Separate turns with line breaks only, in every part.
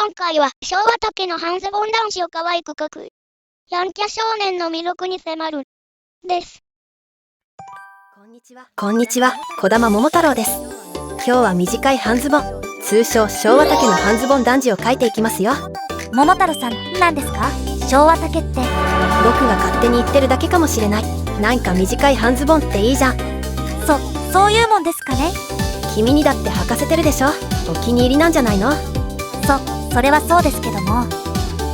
今回は昭和竹の半ズボン男子を可愛く描くやんちゃ少年の魅力に迫るです。
こんにちは、児玉桃太郎です。今日は短い半ズボン、通称昭和竹の半ズボン男児を描いていきますよ。
桃太郎さん、何ですか？昭和竹って。
僕が勝手に言ってるだけかもしれない。なんか短い半ズボンっていいじゃん。
そういうもんですかね。
君にだって履かせてるでしょ。お気に入りなんじゃないの？
それはそうですけども。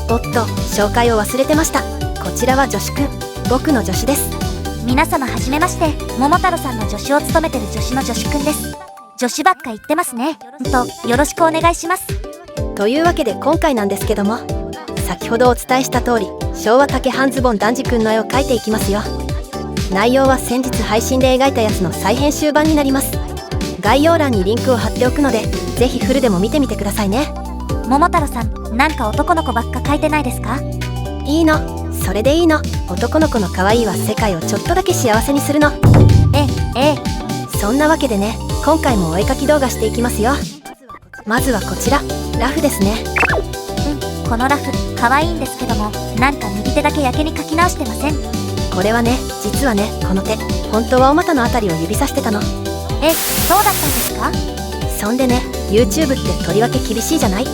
おっと、紹介を忘れてました。こちらは女子くん、僕の助手です。
皆様はじめまして、桃太郎さんの助手を務めてる助手の女子くんです。助手ばっか言ってますね。よろしくお願いします。
というわけで今回なんですけども、先ほどお伝えした通り、昭和竹半ズボン男児くんの絵を描いていきますよ。内容は先日配信で描いたやつの再編集版になります。概要欄にリンクを貼っておくので、ぜひフルでも見てみてくださいね。
桃太郎さん、なんか男の子ばっか描いてないですか？
いいの、それでいいの。男の子の可愛いは世界をちょっとだけ幸せにするの。
ええ。
そんなわけでね、今回もお絵描き動画していきますよ。まずはこちら、ラフですね。
このラフ可愛いんですけども、なんか右手だけやけに描き直してません？
これはね、実はね、この手本当はお股のあたりを指さしてたの。
そうだったんですか？
そんでね、 YouTube ってとりわけ厳しいじゃない。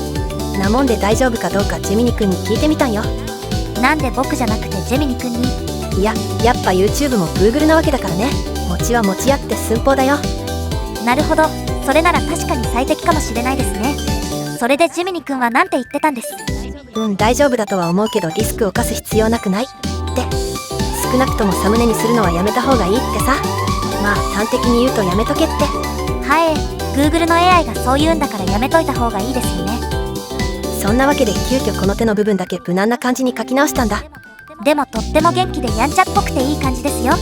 なもんで大丈夫かどうかジェミニくんに聞いてみたんよ。
なんで僕じゃなくてジェミニくんに？
やっぱ YouTube も Google なわけだからね。餅は餅屋って寸法だよ。
なるほど、それなら確かに最適かもしれないですね。それでジェミニくんは何て言ってたんです？
大丈夫だとは思うけどリスクを冒す必要なくないって。少なくともサムネにするのはやめた方がいいってさ。まあ端的に言うとやめとけって。
Google の AI がそう言うんだからやめといた方がいいですよね。
そんなわけで急遽この手の部分だけ無難な感じに描き直したんだ。
でもとっても元気でやんちゃっぽくていい感じですよ。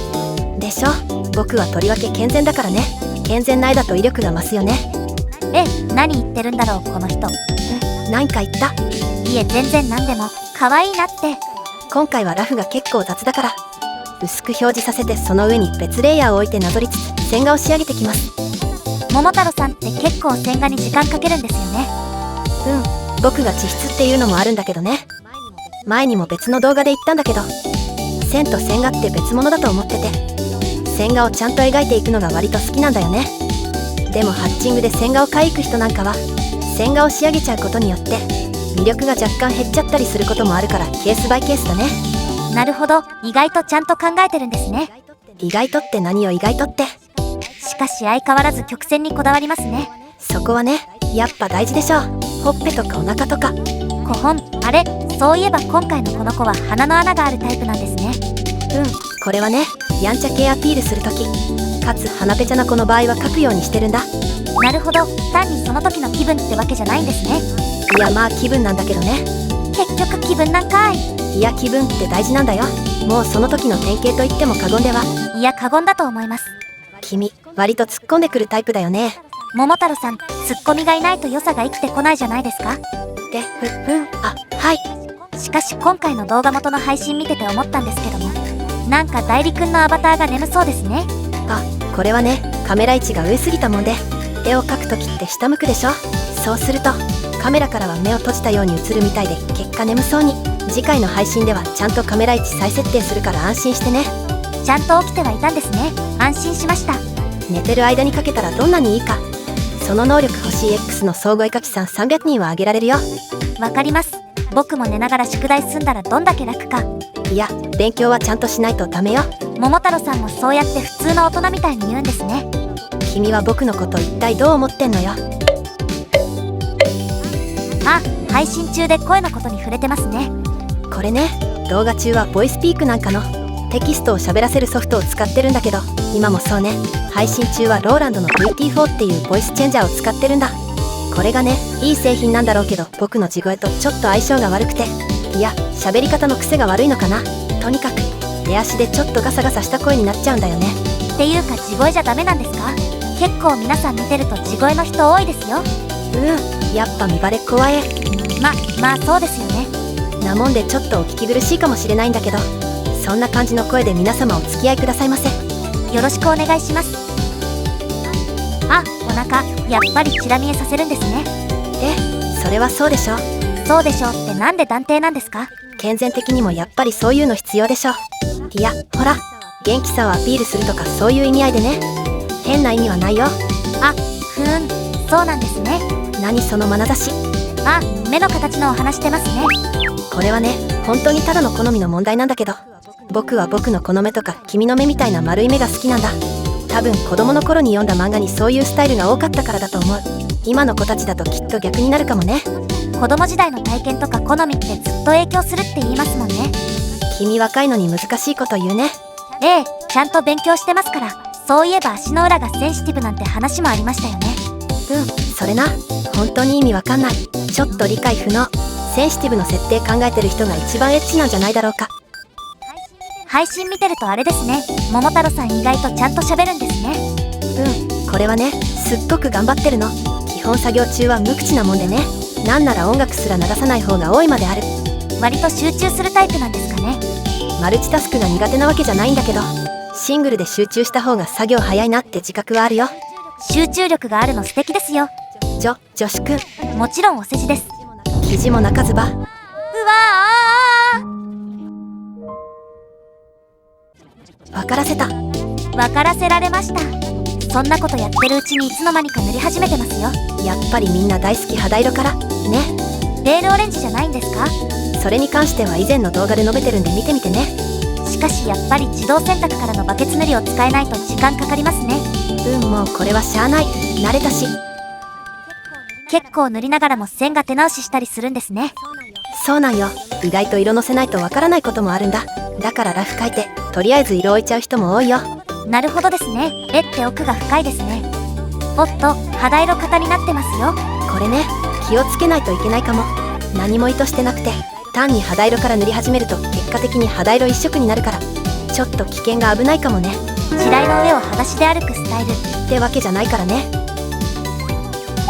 でしょ。僕はとりわけ健全だからね。健全な絵だと威力が増すよね。
何言ってるんだろうこの人。
何か言った？
いえ全然何でも。可愛いなって。
今回はラフが結構雑だから薄く表示させて、その上に別レイヤーを置いてなぞりつつ線画を仕上げてきます。
桃太郎さんって結構線画に時間かけるんですよね。
僕が地質っていうのもあるんだけどね。前にも別の動画で言ったんだけど、線と線画って別物だと思ってて、線画をちゃんと描いていくのが割と好きなんだよね。でもハッチングで線画を描いく人なんかは線画を仕上げちゃうことによって魅力が若干減っちゃったりすることもあるから、ケースバイケースだね。
なるほど、意外とちゃんと考えてるんですね。
意外とって何よ意外とって。
しかし相変わらず曲線にこだわりますね。
そこはね、やっぱ大事でしょ。ほっぺとかお腹とか。
5本。あれ、そういえば今回のこの子は鼻の穴があるタイプなんですね。
これはね、やんちゃ系アピールするとき、かつ鼻ペチャな子の場合は書くようにしてるんだ。
なるほど、単にその時の気分ってわけじゃないんですね。
いやまあ気分なんだけどね。
結局気分なんかい。
いや気分って大事なんだよ。もうその時の典型と言っても過言では。
いや過言だと思います。
君割と突っ込んでくるタイプだよね。
桃太郎さん、ツッコミがいないと良さが生きてこないじゃないですか。
はい。
しかし今回の動画元の配信見てて思ったんですけども、なんか代理くんのアバターが眠そうですね。
これはね、カメラ位置が上すぎたもんで、絵を描く時って下向くでしょ。そうするとカメラからは目を閉じたように映るみたいで、結果眠そうに。次回の配信ではちゃんとカメラ位置再設定するから安心してね。
ちゃんと起きてはいたんですね。安心しました。
寝てる間に描けたらどんなにいいか。その能力欲しい X の総合絵描きさん300人はあげられるよ。
わかります。僕も寝ながら宿題済んだらどんだけ楽か。
いや勉強はちゃんとしないとダメよ。
桃太郎さんもそうやって普通の大人みたいに言うんですね。
君は僕のこと一体どう思ってんのよ。
配信中で声のことに触れてますね。
これね、動画中はボイスピークなんかのテキストを喋らせるソフトを使ってるんだけど、今もそうね。配信中はローランドの VT4 っていうボイスチェンジャーを使ってるんだ。これがね、いい製品なんだろうけど、僕の地声とちょっと相性が悪くて、いや喋り方の癖が悪いのかな。とにかく出足でちょっとガサガサした声になっちゃうんだよね。
っていうか地声じゃダメなんですか？結構皆さん見てると地声の人多いですよ。
やっぱ見バレ怖え。
まあそうですよね。
なもんでちょっとお聞き苦しいかもしれないんだけど、そんな感じの声で皆様お付き合いくださいませ。
よろしくお願いします。お腹やっぱりチラ見えさせるんですね。
それはそうでしょ。
そうでしょうってなんで断定なんですか？
健全的にもやっぱりそういうの必要でしょ。いや、ほら、元気さをアピールするとかそういう意味合いでね。変な意味はないよ。
あ、そうなんですね。
何その眼差し。
あ、目の形のお話してますね。
これはね、本当にただの好みの問題なんだけど、僕は僕のこの目とか君の目みたいな丸い目が好きなんだ。多分子供の頃に読んだ漫画にそういうスタイルが多かったからだと思う。今の子たちだときっと逆になるかもね。
子供時代の体験とか好みってずっと影響するって言いますもんね。
君若いのに難しいこと言うね。
ええ、ちゃんと勉強してますから。そういえば足の裏がセンシティブなんて話もありましたよね。
それな。本当に意味わかんない。ちょっと理解不能。センシティブの設定考えてる人が一番エッチなんじゃないだろうか。
配信見てるとあれですね。桃太郎さん意外とちゃんと喋るんですね。
これはね、すっごく頑張ってるの。基本作業中は無口なもんでね。なんなら音楽すら流さない方が多いまである。
割と集中するタイプなんですかね。
マルチタスクが苦手なわけじゃないんだけど、シングルで集中した方が作業早いなって自覚はあるよ。
集中力があるの素敵ですよ。
女子くん。
もちろんお世辞です。
記事も泣かずば。
うわ
分からせた。
分からせられました。そんなことやってるうちにいつの間にか塗り始めてますよ。
やっぱりみんな大好き肌色からね。
レールオレンジじゃないんですか？
それに関しては以前の動画で述べてるんで見てみてね。
しかしやっぱり自動洗濯からのバケツ塗りを使えないと時間かかりますね。
もうこれはしゃあない。慣れたし。
結構塗りながらも線が手直ししたりするんですね。
そうなんよ。意外と色のせないとわからないこともあるんだ。だからラフ描いてとりあえず色置いちゃう人も多いよ。
なるほどですね。絵って奥が深いですね。おっと、肌色型になってますよ。
これね、気をつけないといけないかも。何も意図してなくて単に肌色から塗り始めると結果的に肌色一色になるから、ちょっと危険が危ないかもね。
地雷の上を裸足で歩くスタイル
ってわけじゃないからね。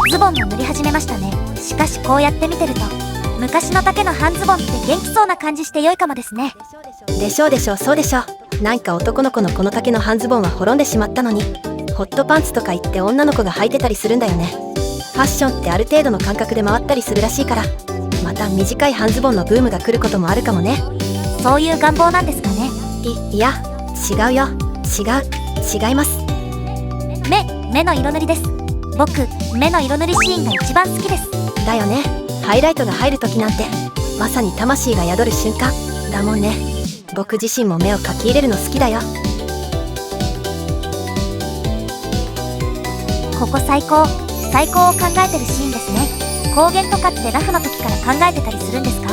ズボンも塗り始めましたね。しかしこうやって見てると昔の丈の半ズボンって元気そうな感じして良いかもですね。
でしょう、そうでしょう。なんか男の子のこの丈の半ズボンは滅んでしまったのに、ホットパンツとか言って女の子が履いてたりするんだよね。ファッションってある程度の感覚で回ったりするらしいから、また短い半ズボンのブームが来ることもあるかもね。
そういう願望なんですかね。
いや違うよ。違います。
目の色塗りです。僕、目の色塗りシーンが一番好きです。
だよね。ハイライトが入る時なんてまさに魂が宿る瞬間だもんね。僕自身も目を描き入れるの好きだよ。
ここ最高を考えてるシーンですね。光源とかってラフの時から考えてたりするんですか？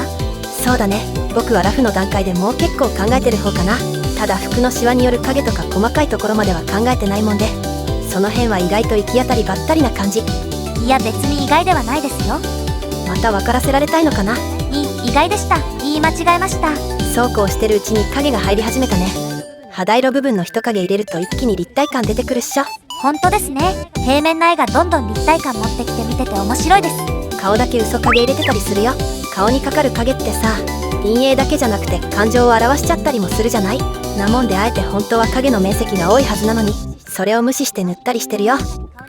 そうだね。僕はラフの段階でもう結構考えてる方かな。ただ服のシワによる影とか細かいところまでは考えてないもんで、その辺は意外と行き当たりばったりな感じ。
いや別に意外ではないですよ。
また分からせられたいのかな。
意外でした。言い間違えました。
そうこうしてるうちに影が入り始めたね。肌色部分の一影入れると一気に立体感出てくるっしょ。
ほんとですね。平面な絵がどんどん立体感持ってきて見てて面白いです。
顔だけ嘘影入れてたりするよ。顔にかかる影ってさ、陰影だけじゃなくて感情を表しちゃったりもするじゃない。なもんであえて本当は影の面積が多いはずなのに、それを無視して塗ったりしてるよ。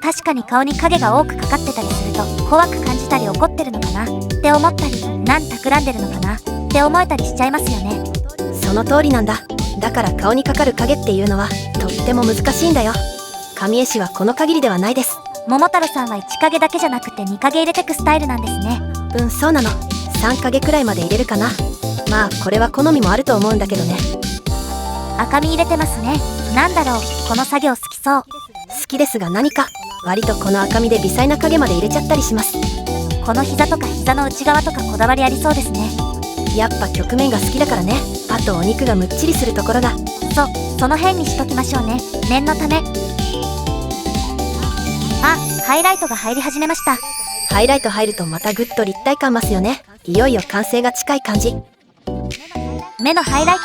確かに顔に影が多くかかってたりすると怖く感じたり怒ってるのかなって思ったり、なん企んでるのかなって思えたりしちゃいますよね。
その通りなんだ。だから顔にかかる影っていうのはとっても難しいんだよ。神絵師はこの限りではないです。
桃太郎さんは1影だけじゃなくて2影入れてくスタイルなんですね。
そうなの。3影くらいまで入れるかな。まあこれは好みもあると思うんだけどね。
赤み入れてますね。なんだろう、この作業好きそう。
好きですが何か割とこの赤みで微細な影まで入れちゃったりします。
この膝とか膝の内側とかこだわりありそうですね。
やっぱ曲面が好きだからね。あとお肉がむっちりするところが。
その辺にしときましょうね。念のため。あ、ハイライトが入り始めました。
ハイライト入るとまたぐっと立体感増すよね。いよいよ完成が近い感じ。
目のハイライト、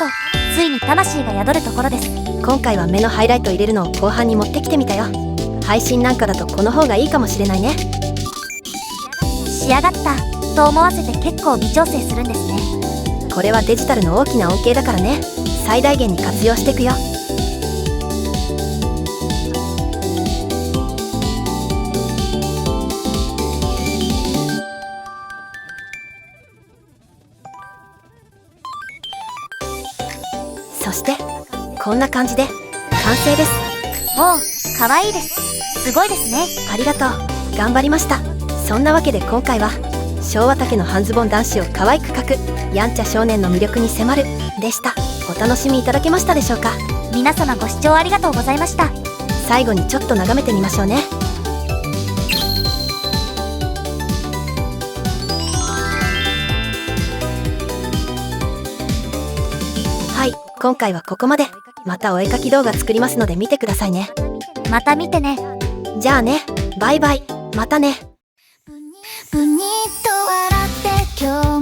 ついに魂が宿るところです。
今回は目のハイライト入れるのを後半に持ってきてみたよ。配信なんかだとこの方がいいかもしれないね。
仕上がったと思わせて結構微調整するんですね。
これはデジタルの大きな恩恵だからね。最大限に活用していくよ。そしてこんな感じで完成です。
おう、かわいいです。すごいですね。
ありがとう、頑張りました。そんなわけで今回は昭和丈の半ズボン男子を可愛く描くやんちゃ少年の魅力に迫るでした。お楽しみいただけましたでしょうか。
皆様ご視聴ありがとうございました。
最後にちょっと眺めてみましょうね。はい、今回はここまで。またお絵描き動画作りますので見てくださいね。
また見てね。
じゃあね、バイバイ、またね。
ぷにっと笑って今日も